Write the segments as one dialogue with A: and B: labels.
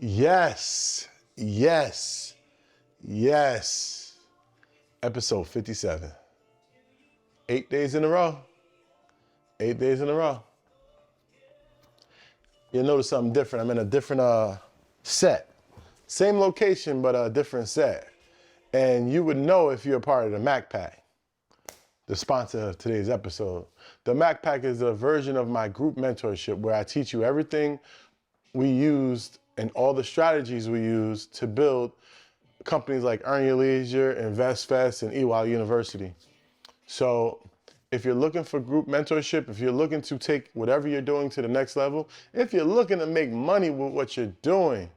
A: Yes, yes, yes. Episode 57. 8 days in a row. 8 days in a row. You'll notice something different. I'm in a different set. Same location, but a different set. And you would know if you're a part of the Mac Pack, the sponsor of today's episode. The Mac Pack is a version of my group mentorship where I teach you everything we used and all the strategies we use to build companies like Earn Your Leisure, InvestFest, and EY University. So if you're looking for group mentorship, if you're looking to take whatever you're doing to the next level, if you're looking to make money with what you're doing,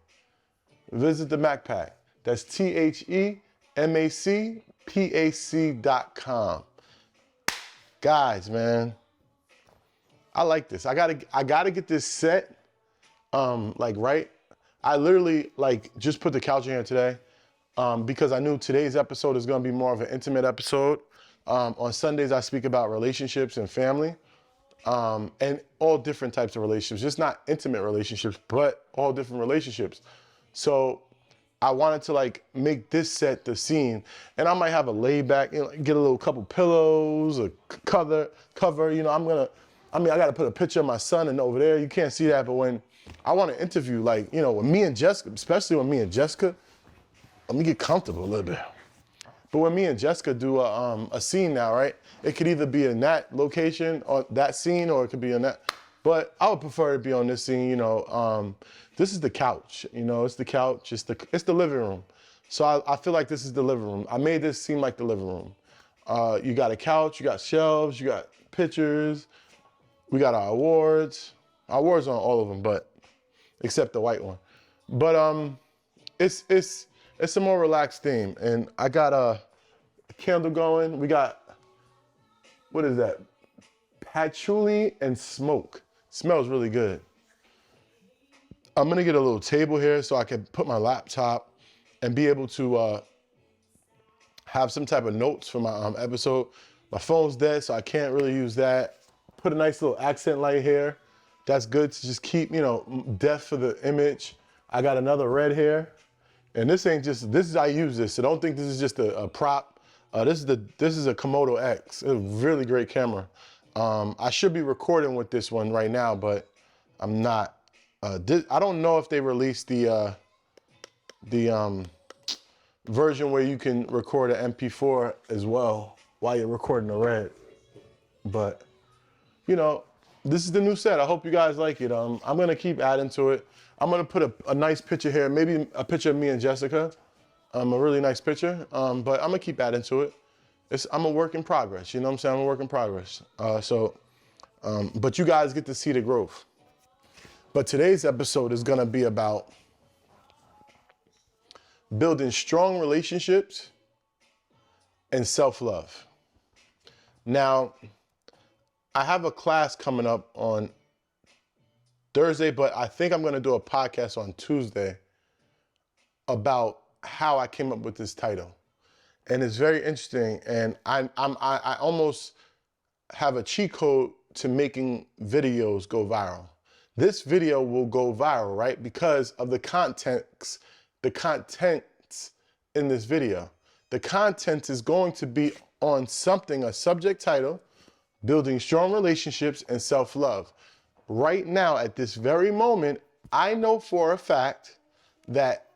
A: visit the Mac Pack. That's THEMACPAC.com. Guys, man, I like this. I gotta get this set, right. I literally just put the couch in here today because I knew today's episode is gonna be more of an intimate episode. On Sundays, I speak about relationships and family and all different types of relationships, just not intimate relationships, but all different relationships. So I wanted to make this set the scene, and I might have a lay back, get a little couple pillows, a cover, I gotta put a picture of my son and over there. You can't see that, but when I want to interview, with me and Jessica, especially when me and Jessica, let me get comfortable a little bit. But when me and Jessica do a scene now, right? It could either be in that location or that scene, or it could be in that. But I would prefer to be on this scene. This is the couch. It's the couch. It's the living room. So I feel like this is the living room. I made this seem like the living room. You got a couch. You got shelves. You got pictures. We got our awards. Our awards on all of them, but except the white one. But it's a more relaxed theme, and I got a candle going. We got, what is that? Patchouli and smoke. Smells really good. I'm gonna get a little table here so I can put my laptop and be able to have some type of notes for my episode. My phone's dead, so I can't really use that. Put a nice little accent light here. That's good to just keep, depth for the image. I got another red here. And I use this. So don't think this is just a prop. This is a Komodo X. It's a really great camera. I should be recording with this one right now, but I'm not. I don't know if they released the version where you can record an MP4 as well while you're recording the red. But, this is the new set. I hope you guys like it. I'm gonna keep adding to it. I'm gonna put a nice picture here, maybe a picture of me and Jessica, a really nice picture, but I'm gonna keep adding to it. I'm a work in progress, you know what I'm saying? I'm a work in progress. But you guys get to see the growth. But today's episode is gonna be about building strong relationships and self-love. Now, I have a class coming up on Thursday, but I think I'm gonna do a podcast on Tuesday about how I came up with this title. And it's very interesting, and I almost have a cheat code to making videos go viral. This video will go viral, right? Because of the contents in this video. The content is going to be on a subject title, building strong relationships and self-love. Right now, at this very moment, I know for a fact that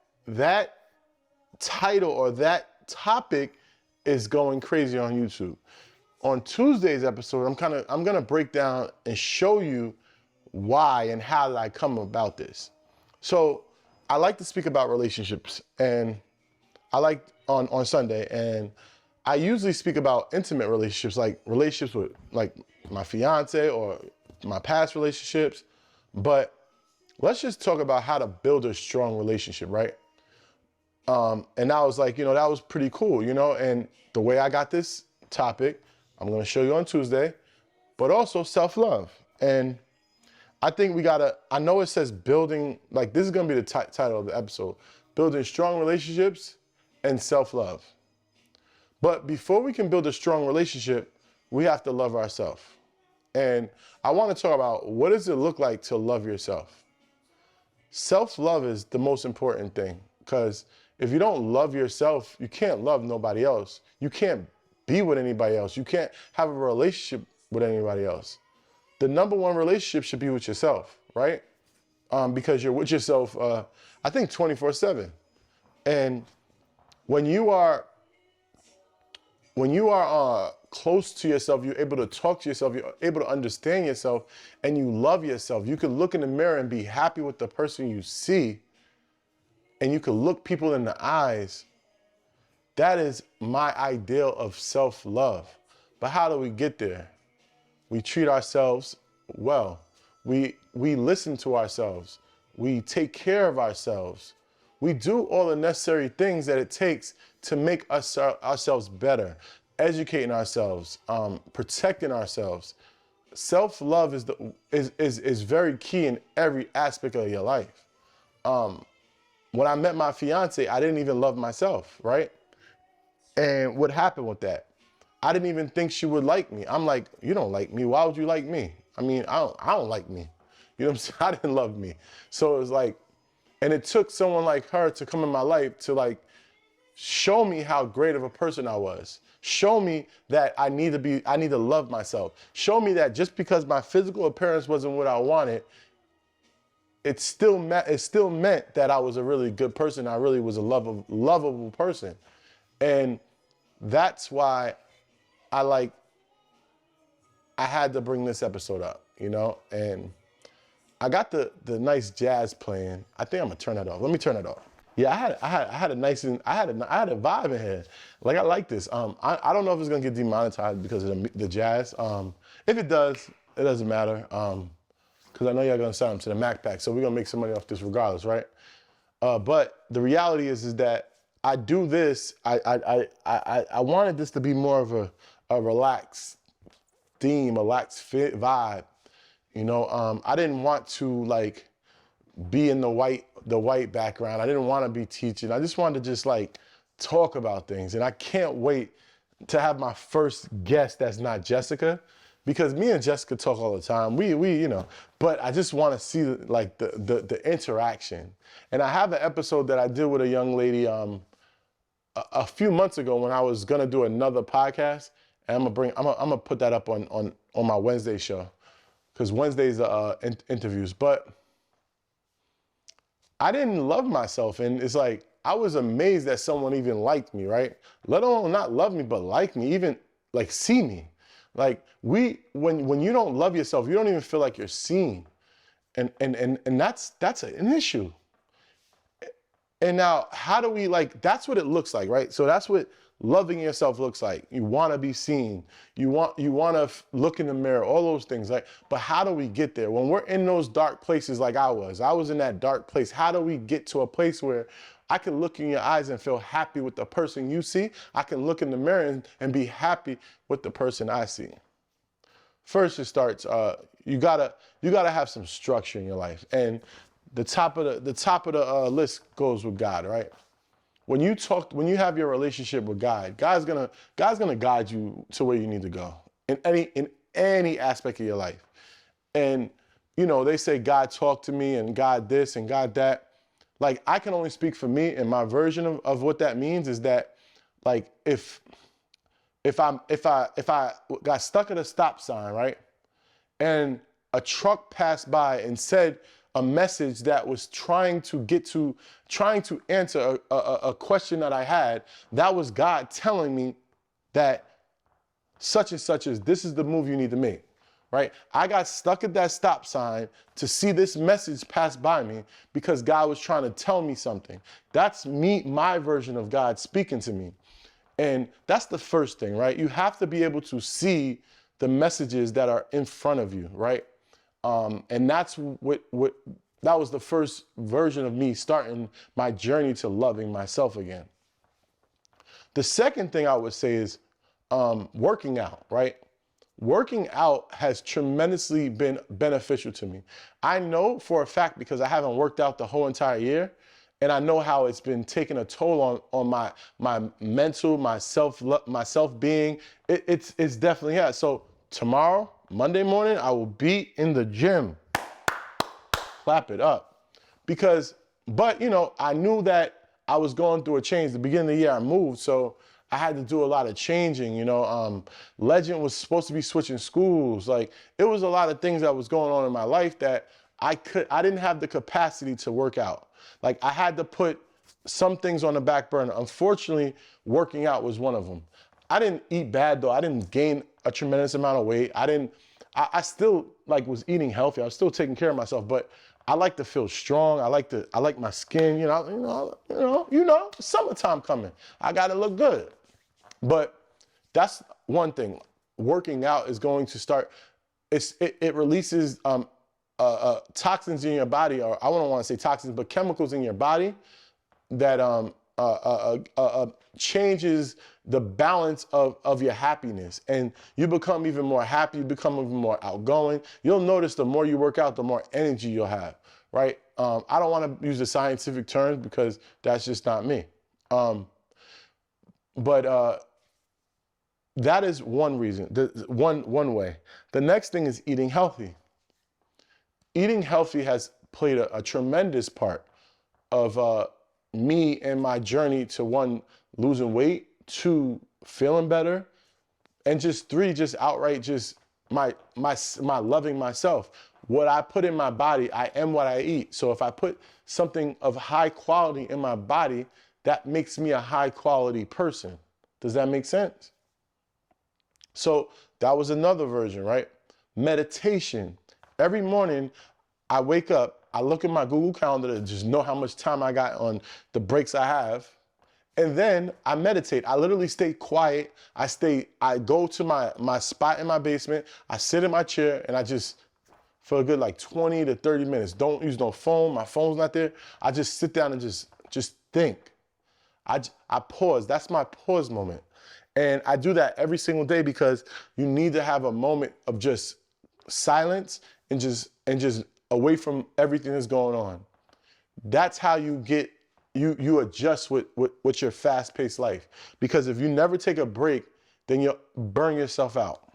A: title or that topic is going crazy on YouTube. On Tuesday's episode, I'm gonna break down and show you why and how I come about this. So I like to speak about relationships, and I like on Sunday, and I usually speak about intimate relationships, like relationships with my fiance or my past relationships, but let's just talk about how to build a strong relationship, right? And I was that was pretty cool, and the way I got this topic, I'm gonna show you on Tuesday, but also self-love. And I think I know it says building, this is gonna be the title of the episode, building strong relationships and self-love. But before we can build a strong relationship, we have to love ourselves. And I want to talk about, what does it look like to love yourself? self-love is the most important thing, because if you don't love yourself, you can't love nobody else. You can't be with anybody else. You can't have a relationship with anybody else. The number one relationship should be with yourself, right? Because you're with yourself, I think 24/7. And when you are close to yourself, you're able to talk to yourself, you're able to understand yourself, and you love yourself. You can look in the mirror and be happy with the person you see, and you can look people in the eyes. That is my ideal of self-love. But how do we get there? We treat ourselves well. We listen to ourselves. We take care of ourselves. We do all the necessary things that it takes to make ourselves better, educating ourselves, protecting ourselves. Self-love is very key in every aspect of your life. When I met my fiance, I didn't even love myself, right? And what happened with that? I didn't even think she would like me. I'm like, you don't like me. Why would you like me? I mean, I don't like me. You know what I'm saying? I didn't love me. So it was like, and it took someone like her to come in my life to like show me how great of a person I was. Show me that I need to love myself. Show me that just because my physical appearance wasn't what I wanted, it still meant that I was a really good person. I really was a lovable person. And that's why I had to bring this episode up, you know? And I got the nice jazz playing. I think I'm gonna turn that off. Let me turn it off. Yeah, I had a vibe in here. Like, I like this. I don't know if it's gonna get demonetized because of the jazz. If it does, it doesn't matter. Because I know y'all gonna sign up to the Mac Pack, so we're gonna make some money off this regardless, right? But the reality is that I do this. I wanted this to be more of a relaxed theme, a relaxed fit vibe. You know, I didn't want to like be in the white background. I didn't want to be teaching. I just wanted to just like talk about things. And I can't wait to have my first guest that's not Jessica, because me and Jessica talk all the time. We you know, but I just want to see like the interaction. And I have an episode that I did with a young lady a few months ago when I was gonna do another podcast, and I'm gonna put that up on my Wednesday show, because Wednesdays are interviews. But I didn't love myself, and it's like I was amazed that someone even liked me, right? Let alone not love me, but like me, even like see me. Like when you don't love yourself, you don't even feel like you're seen, and that's an issue. And now, how do we, like, that's what it looks like, right? So that's what loving yourself looks like. You want to be seen. You want to look in the mirror, all those things, right? But how do we get there? When we're in those dark places like I was in that dark place. How do we get to a place where I can look in your eyes and feel happy with the person you see? I can look in the mirror and be happy with the person I see. First, it starts, you gotta have some structure in your life. And the top of the list goes with God, right? When you have your relationship with God, God's gonna guide you to where you need to go in any aspect of your life. And you know, they say God talked to me and God this and God that. Like, I can only speak for me, and my version of what that means is that, like, if I got stuck at a stop sign, right, and a truck passed by and said a message that was trying to answer a question that I had, that was God telling me that such and such this is the move you need to make, right? I got stuck at that stop sign to see this message pass by me because God was trying to tell me something. That's my version of God speaking to me. And that's the first thing, right? You have to be able to see the messages that are in front of you, right? And that's that was the first version of me starting my journey to loving myself again. The second thing I would say is working out, right? Working out has tremendously been beneficial to me. I know for a fact, because I haven't worked out the whole entire year, and I know how it's been taking a toll on my mental, my self-being. It's definitely has. So tomorrow, Monday morning, I will be in the gym. Clap it up. but you know, I knew that I was going through a change. The beginning of the year I moved, so I had to do a lot of changing, you know. Legend was supposed to be switching schools. Like, it was a lot of things that was going on in my life that I didn't have the capacity to work out. Like, I had to put some things on the back burner. Unfortunately, working out was one of them. I didn't eat bad though. I didn't gain a tremendous amount of weight. I still like was eating healthy. I was still taking care of myself, but I like to feel strong. I like my skin, summertime coming. I got to look good. But that's one thing. Working out is going to start, it releases toxins in your body, or I don't want to say toxins, but chemicals in your body that changes the balance of your happiness. And you become even more happy, you become even more outgoing. You'll notice the more you work out, the more energy you'll have, right? I don't want to use the scientific terms because that's just not me. But that is one reason, one way. The next thing is eating healthy. Eating healthy has played a tremendous part of me and my journey to, 1, losing weight, 2, feeling better, and just 3, just outright just my loving myself. What I put in my body, I am what I eat. So if I put something of high quality in my body, that makes me a high quality person. Does that make sense? So that was another version, right? Meditation. Every morning I wake up, I look at my Google Calendar to just know how much time I got on the breaks I have. And then I meditate. I literally stay quiet. I go to my spot in my basement. I sit in my chair and I just for a good like 20 to 30 minutes. Don't use no phone. My phone's not there. I just sit down and just think. I pause. That's my pause moment. And I do that every single day because you need to have a moment of just silence and just away from everything that's going on. That's how you get, you adjust with your fast-paced life. Because if you never take a break, then you'll burn yourself out.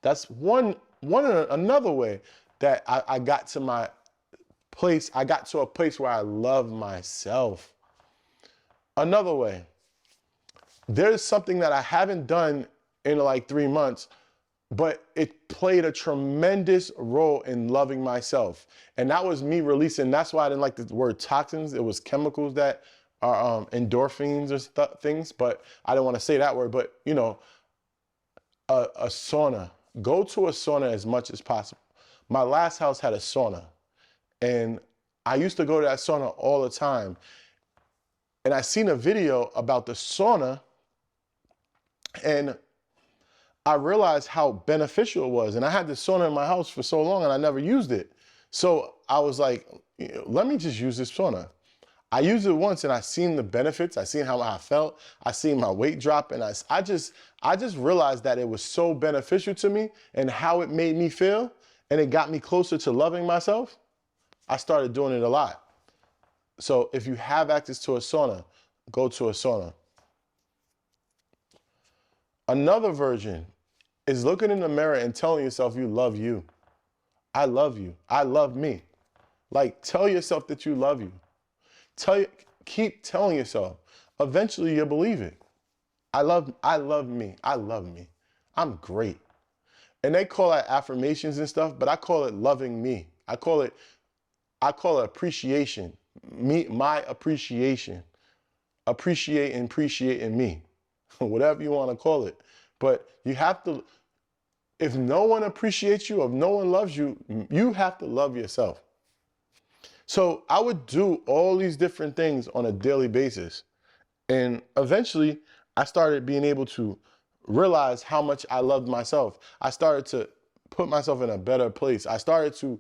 A: That's another way that I got to my place. I got to a place where I love myself. Another way, there's something that I haven't done in like 3 months, but it played a tremendous role in loving myself. And that was me releasing, that's why I didn't like the word toxins. It was chemicals that are endorphins or things, but I didn't want to say that word, but you know, a sauna. Go to a sauna as much as possible. My last house had a sauna and I used to go to that sauna all the time. And I seen a video about the sauna and I realized how beneficial it was. And I had this sauna in my house for so long and I never used it. So I was like, let me just use this sauna. I used it once and I seen the benefits. I seen how I felt. I seen my weight drop. And I just realized that it was so beneficial to me and how it made me feel. And it got me closer to loving myself. I started doing it a lot. So if you have access to a sauna, go to a sauna. Another version is looking in the mirror and telling yourself you love you. I love you. I love me. Like, tell yourself that you love you. Keep telling yourself. Eventually you'll believe it. I love me. I love me. I'm great. And they call that affirmations and stuff, but I call it loving me. I call it appreciation. My appreciation. Appreciating me. Whatever you want to call it. But you have to, if no one appreciates you, if no one loves you, you have to love yourself. So I would do all these different things on a daily basis. And eventually I started being able to realize how much I loved myself. I started to put myself in a better place. I started to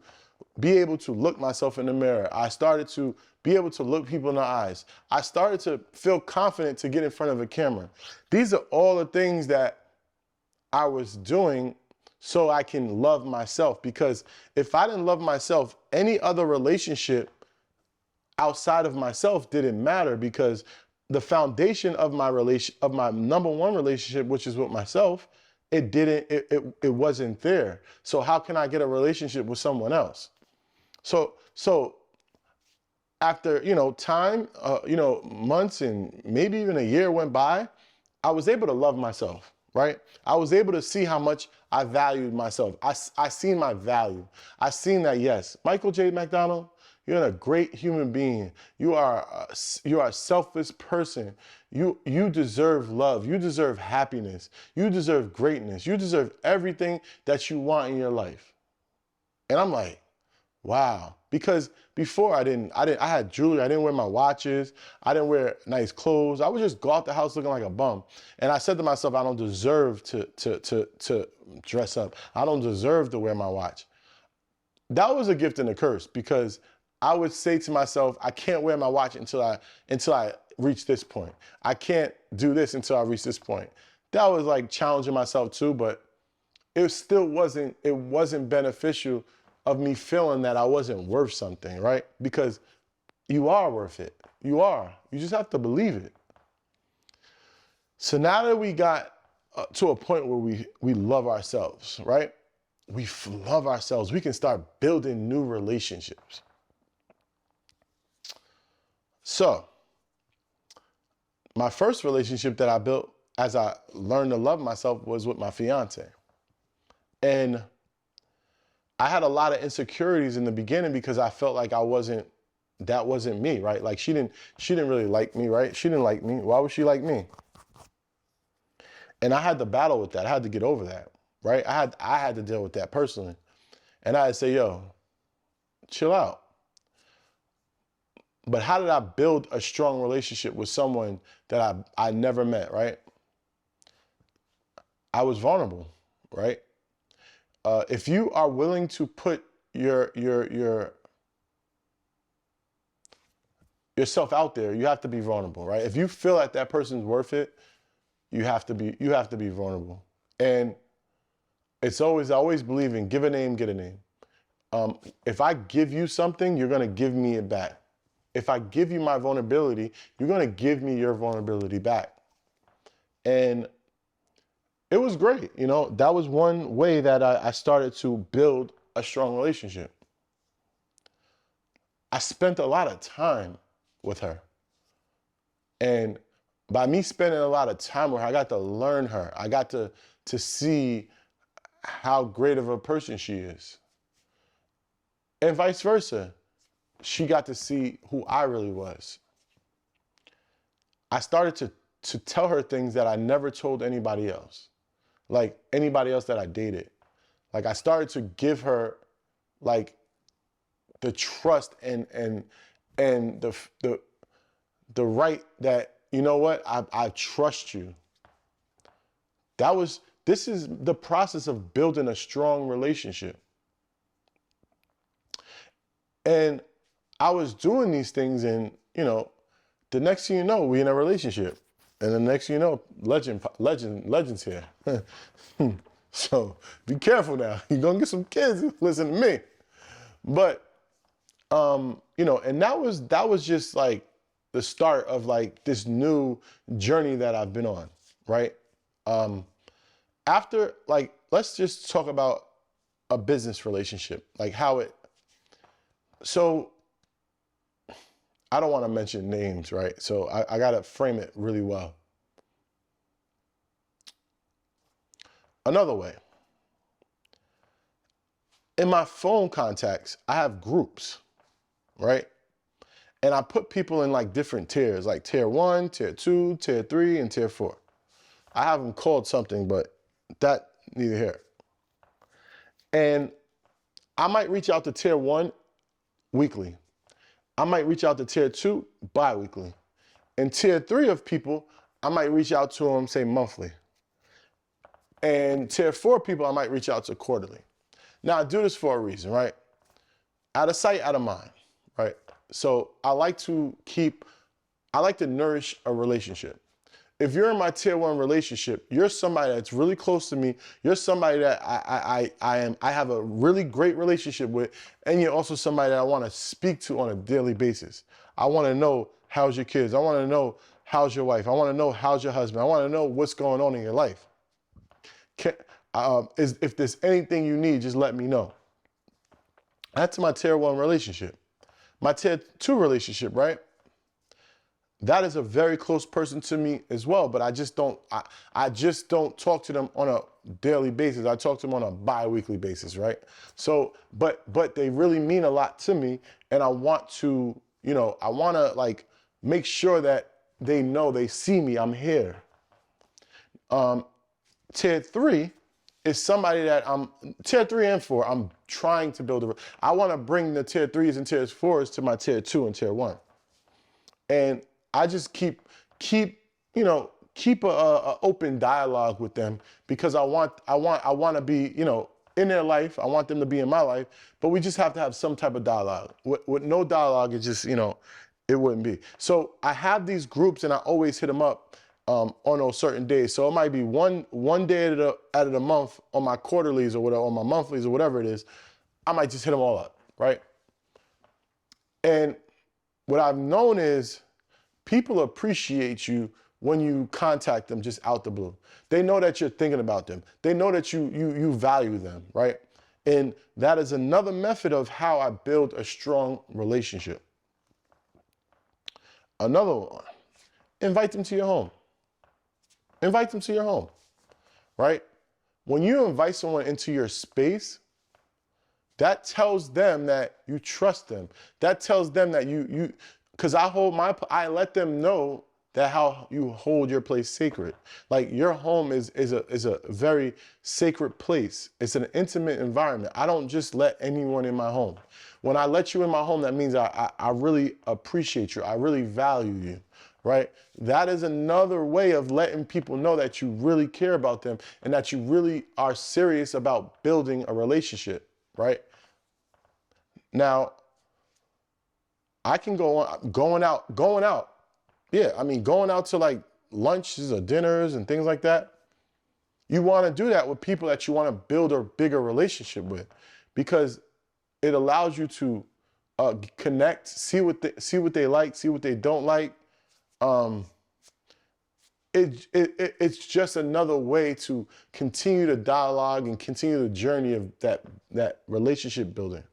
A: be able to look myself in the mirror. I started to be able to look people in the eyes. I started to feel confident to get in front of a camera. These are all the things that I was doing so I can love myself. Because if I didn't love myself, any other relationship outside of myself didn't matter, because the foundation of my number one relationship, which is with myself, it wasn't there. So how can I get a relationship with someone else? So after, time, months and maybe even a year went by, I was able to love myself, right? I was able to see how much I valued myself. I seen my value. I seen that, yes, Michael J. MacDonald, you're a great human being. You are a selfless person. You deserve love. You deserve happiness. You deserve greatness. You deserve everything that you want in your life. And I'm like, wow. Because before I had jewelry, I didn't wear my watches, I didn't wear nice clothes. I would just go out the house looking like a bum. And I said to myself, I don't deserve to dress up. I don't deserve to wear my watch. That was a gift and a curse, because I would say to myself, I can't wear my watch until I reach this point. I can't do this until I reach this point. That was like challenging myself too, but it still wasn't beneficial of me feeling that I wasn't worth something, right? Because you are worth it. You are. You just have to believe it. So now that we got to a point where we love ourselves, right? We love ourselves. We can start building new relationships. So my first relationship that I built as I learned to love myself was with my fiance. And I had a lot of insecurities in the beginning because I felt like that wasn't me, right? Like she didn't really like me, right? She didn't like me. Why would she like me? And I had to battle with that. I had to get over that, right? I had to deal with that personally. And I had to say, yo, chill out. But how did I build a strong relationship with someone that I never met, right? I was vulnerable, right? If you are willing to put yourself out there, you have to be vulnerable, right? If you feel like that person's worth it, you have to be vulnerable. And I always believe in give a name, get a name. If I give you something, you're gonna give me it back. If I give you my vulnerability, you're gonna give me your vulnerability back. And it was great. That was one way that I started to build a strong relationship. I spent a lot of time with her. And by me spending a lot of time with her, I got to learn her. I got to see how great of a person she is. And vice versa. She got to see who I really was. I started to tell her things that I never told anybody else. Like anybody else that I dated. Like I started to give her like the trust and the right that, you know what, I trust you. This is the process of building a strong relationship. And I was doing these things and, the next thing you know, we in a relationship. And the next thing you know, legend's here. So be careful now. You're gonna get some kids who listen to me. But, and that was just like the start of like this new journey that I've been on, right? After, like, let's just talk about a business relationship, like so I don't want to mention names, right? So I got to frame it really well. Another way. In my phone contacts, I have groups, right? And I put people in like different tiers, like tier 1, tier 2, tier 3, and tier 4. I have them called something, but that neither here. And I might reach out to tier 1 weekly. I might reach out to tier 2 bi-weekly. And tier 3 of people, I might reach out to them, say, monthly. And tier 4 people, I might reach out to quarterly. Now, I do this for a reason, right? Out of sight, out of mind, right? So I like to nourish a relationship. If you're in my tier 1 relationship, you're somebody that's really close to me. You're somebody that I have a really great relationship with, and you're also somebody that I want to speak to on a daily basis. I want to know how's your kids. I want to know how's your wife. I want to know how's your husband. I want to know what's going on in your life. If there's anything you need, just let me know. That's my tier 1 relationship. My tier 2 relationship, right? That is a very close person to me as well, but I just don't talk to them on a daily basis. I talk to them on a bi-weekly basis, right? So, but they really mean a lot to me, and I want to, I want to like make sure that they know, they see me, I'm here. Tier 3 is somebody that tier 3 and 4, I'm trying to build I want to bring the tier 3s and tier 4s to my tier 2 and tier 1. And I just keep a open dialogue with them, because I want to be, in their life. I want them to be in my life, but we just have to have some type of dialogue. With no dialogue, it's just, it wouldn't be. So I have these groups, and I always hit them up on those certain days. So it might be one day out of the month on my quarterlies or whatever, on my monthlies or whatever it is, I might just hit them all up, right? And what I've known is people appreciate you when you contact them just out the blue. They know that you're thinking about them. They know that you value them, right? And that is another method of how I build a strong relationship. Another one, invite them to your home. Invite them to your home, right? When you invite someone into your space, that tells them that you trust them. That tells them that because I let them know that how you hold your place sacred. Like, your home is a very sacred place. It's an intimate environment. I don't just let anyone in my home. When I let you in my home, that means I really appreciate you. I really value you, right? That is another way of letting people know that you really care about them and that you really are serious about building a relationship, right? Now, I can going out. Yeah, I mean, going out to like lunches or dinners and things like that. You want to do that with people that you want to build a bigger relationship with, because it allows you to connect, see what they like, see what they don't like. It's just another way to continue the dialogue and continue the journey of that relationship building.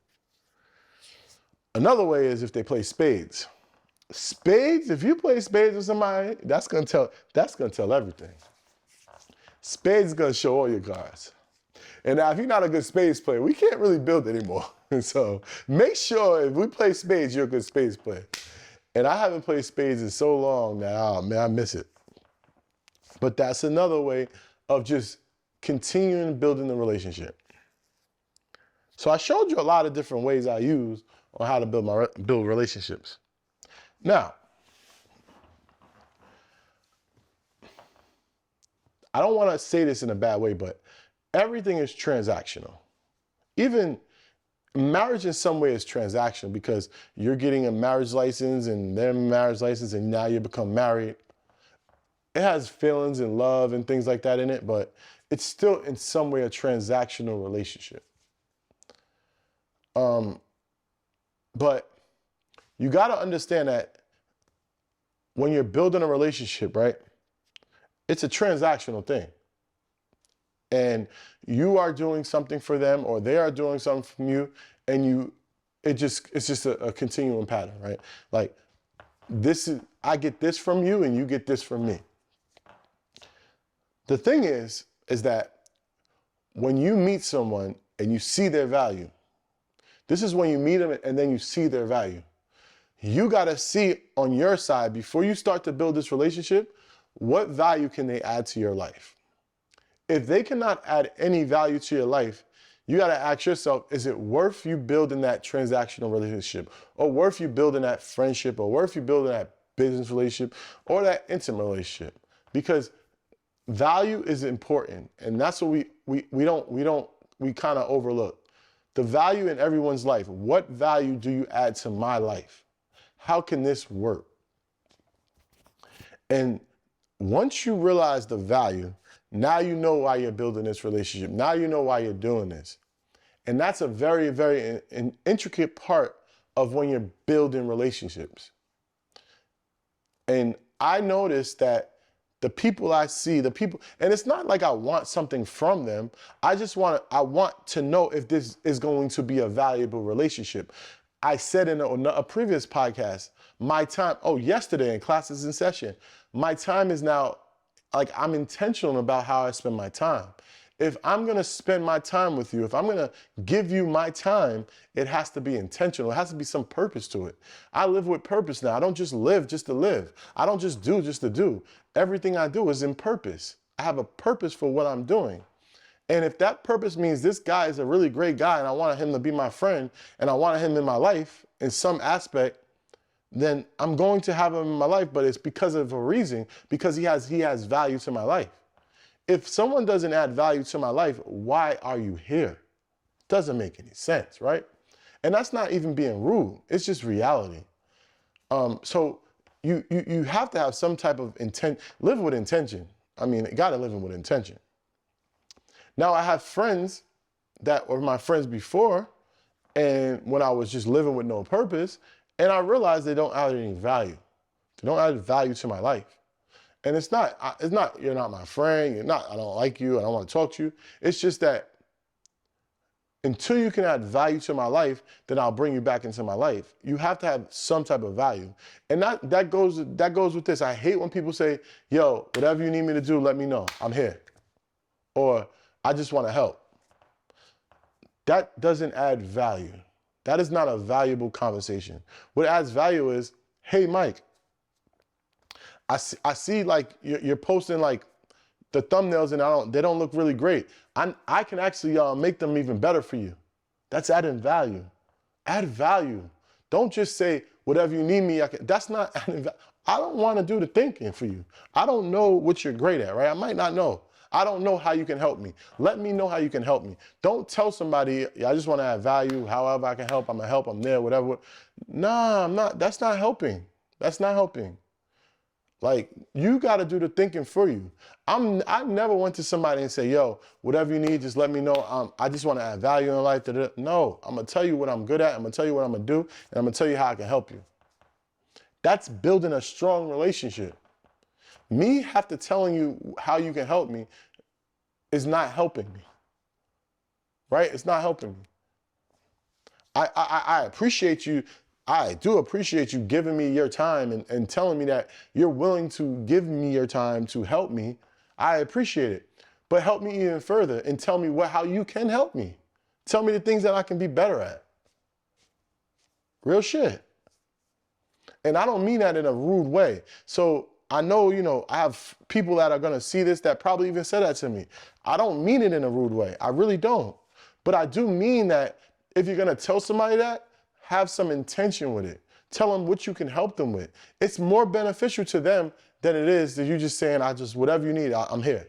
A: Another way is if they play spades. Spades, if you play spades with somebody, that's gonna tell everything. Spades is gonna show all your cards. And now, if you're not a good spades player, we can't really build anymore. So make sure if we play spades, you're a good spades player. And I haven't played spades in so long that, oh man, I miss it. But that's another way of just continuing building the relationship. So I showed you a lot of different ways I use on how to build relationships. Now, I don't want to say this in a bad way, but everything is transactional. Even marriage in some way is transactional, because you're getting a marriage license and their marriage license, and now you become married. It has feelings and love and things like that in it, but it's still in some way a transactional relationship. But you got to understand that when you're building a relationship, right, it's a transactional thing. And you are doing something for them, or they are doing something from you, and it's just a continuum pattern, right? Like, I get this from you and you get this from me. The thing is that when you meet someone and you see their value, this is when you meet them and then you see their value. You got to see on your side, before you start to build this relationship, what value can they add to your life? If they cannot add any value to your life, you got to ask yourself, is it worth you building that transactional relationship, or worth you building that friendship, or worth you building that business relationship, or that intimate relationship? Because value is important, and that's what we kind of overlook. The value in everyone's life. What value do you add to my life? How can this work? And once you realize the value, now you know why you're building this relationship. Now you know why you're doing this. And that's a very, very intricate part of when you're building relationships. And I noticed that the people I see, and it's not like I want something from them. I want to know if this is going to be a valuable relationship. I said in a previous podcast, my time, yesterday in Classes in Session, my time is now, like, I'm intentional about how I spend my time. If I'm gonna spend my time with you, if I'm gonna give you my time, it has to be intentional. It has to be some purpose to it. I live with purpose now. I don't just live just to live. I don't just do just to do. Everything I do is in purpose. I have a purpose for what I'm doing. And if that purpose means this guy is a really great guy and I want him to be my friend and I want him in my life in some aspect, then I'm going to have him in my life, but it's because of a reason, because he has value to my life. If someone doesn't add value to my life, why are you here? Doesn't make any sense, right? And that's not even being rude. It's just reality. So you have to have some type of intent, live with intention. I mean, you gotta live with intention. Now I have friends that were my friends before, and when I was just living with no purpose, and I realized they don't add any value. They don't add value to my life. And it's not, you're not my friend, I don't like you, I don't want to talk to you. It's just that until you can add value to my life, then I'll bring you back into my life. You have to have some type of value. And that goes with this. I hate when people say, yo, whatever you need me to do, let me know, I'm here. Or I just want to help. That doesn't add value. That is not a valuable conversation. What adds value is, hey, Mike, I see like you're posting like the thumbnails and they don't look really great. I can actually make them even better for you. That's adding value. Add value. Don't just say whatever you need me. That's not adding value. I don't want to do the thinking for you. I don't know what you're great at, right? I might not know. I don't know how you can help me. Let me know how you can help me. Don't tell somebody, I just want to add value. However I can help, I'm going to help. I'm there, whatever. Nah, I'm not. That's not helping. That's not helping. Like, you got to do the thinking for you. I never went to somebody and say, yo, whatever you need, just let me know. I just want to add value in life. No, I'm going to tell you what I'm good at. I'm going to tell you what I'm going to do. And I'm going to tell you how I can help you. That's building a strong relationship. Me have to telling you how you can help me is not helping me. Right? It's not helping me. I appreciate you. I do appreciate you giving me your time and telling me that you're willing to give me your time to help me. I appreciate it. But help me even further and tell me how you can help me. Tell me the things that I can be better at. Real shit. And I don't mean that in a rude way. So I know, I have people that are going to see this that probably even said that to me. I don't mean it in a rude way. I really don't. But I do mean that if you're going to tell somebody that, have some intention with it. Tell them what you can help them with. It's more beneficial to them than it is that you just saying, whatever you need, I'm here.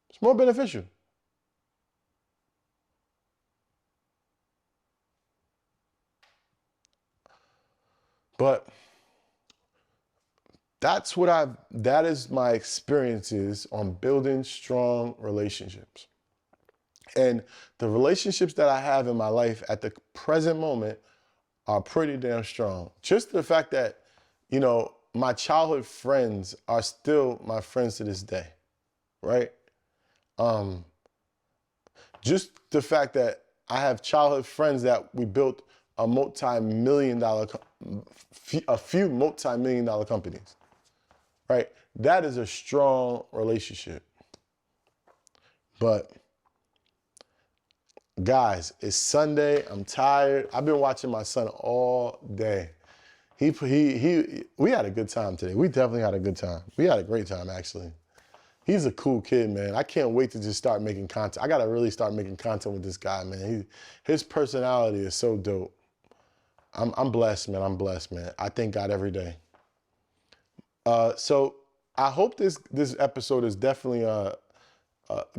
A: It's more beneficial. But that is my experiences on building strong relationships. And the relationships that I have in my life at the present moment are pretty damn strong. Just the fact that, my childhood friends are still my friends to this day, right? Just the fact that I have childhood friends that we built a few multi-million-dollar companies, right? That is a strong relationship. But guys, it's Sunday. I'm tired. I've been watching my son all day. We had a good time today. We definitely had a good time. We had a great time, actually. He's a cool kid, man. I can't wait to just start making content. I got to really start making content with this guy, man. His personality is so dope. I'm blessed, man. I'm blessed, man. I thank God every day. So I hope this episode is definitely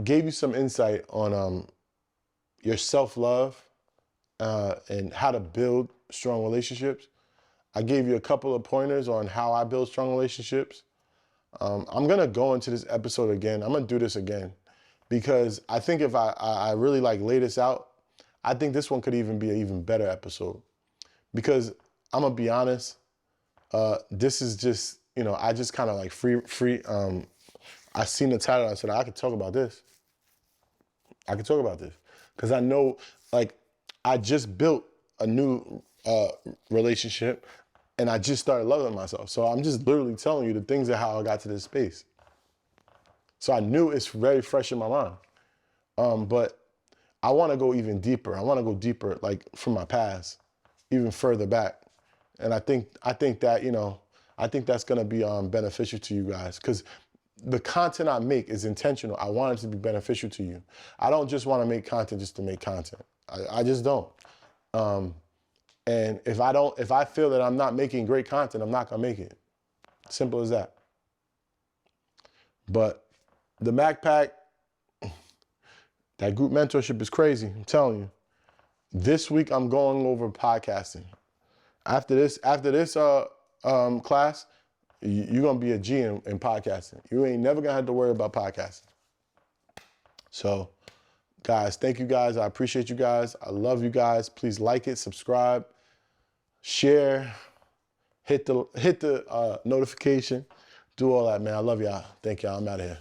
A: gave you some insight on your self-love, and how to build strong relationships. I gave you a couple of pointers on how I build strong relationships. I'm gonna go into this episode again. I'm gonna do this again because I think if I really lay this out, I think this one could even be an even better episode. Because I'm gonna be honest, this is just, I just kind of free. I seen the title and I said, I could talk about this. Because I know, I just built a new relationship, and I just started loving myself. So I'm just literally telling you the things of how I got to this space. So I knew it's very fresh in my mind. But I want to go even deeper. I want to go deeper, like from my past, even further back. And I think that, you know, I think that's going to be beneficial to you guys, because the content I make is intentional. I want it to be beneficial to you. I don't just want to make content just to make content. I just don't. And if I feel that I'm not making great content, I'm not going to make it. Simple as that. But the Mac Pack, that group mentorship is crazy. I'm telling you. This week I'm going over podcasting. After this class, you're gonna be a G in podcasting. You ain't never gonna have to worry about podcasting. So, guys, thank you guys. I appreciate you guys. I love you guys. Please like it, subscribe, share, hit the notification, do all that, man. I love y'all. Thank y'all. I'm out of here.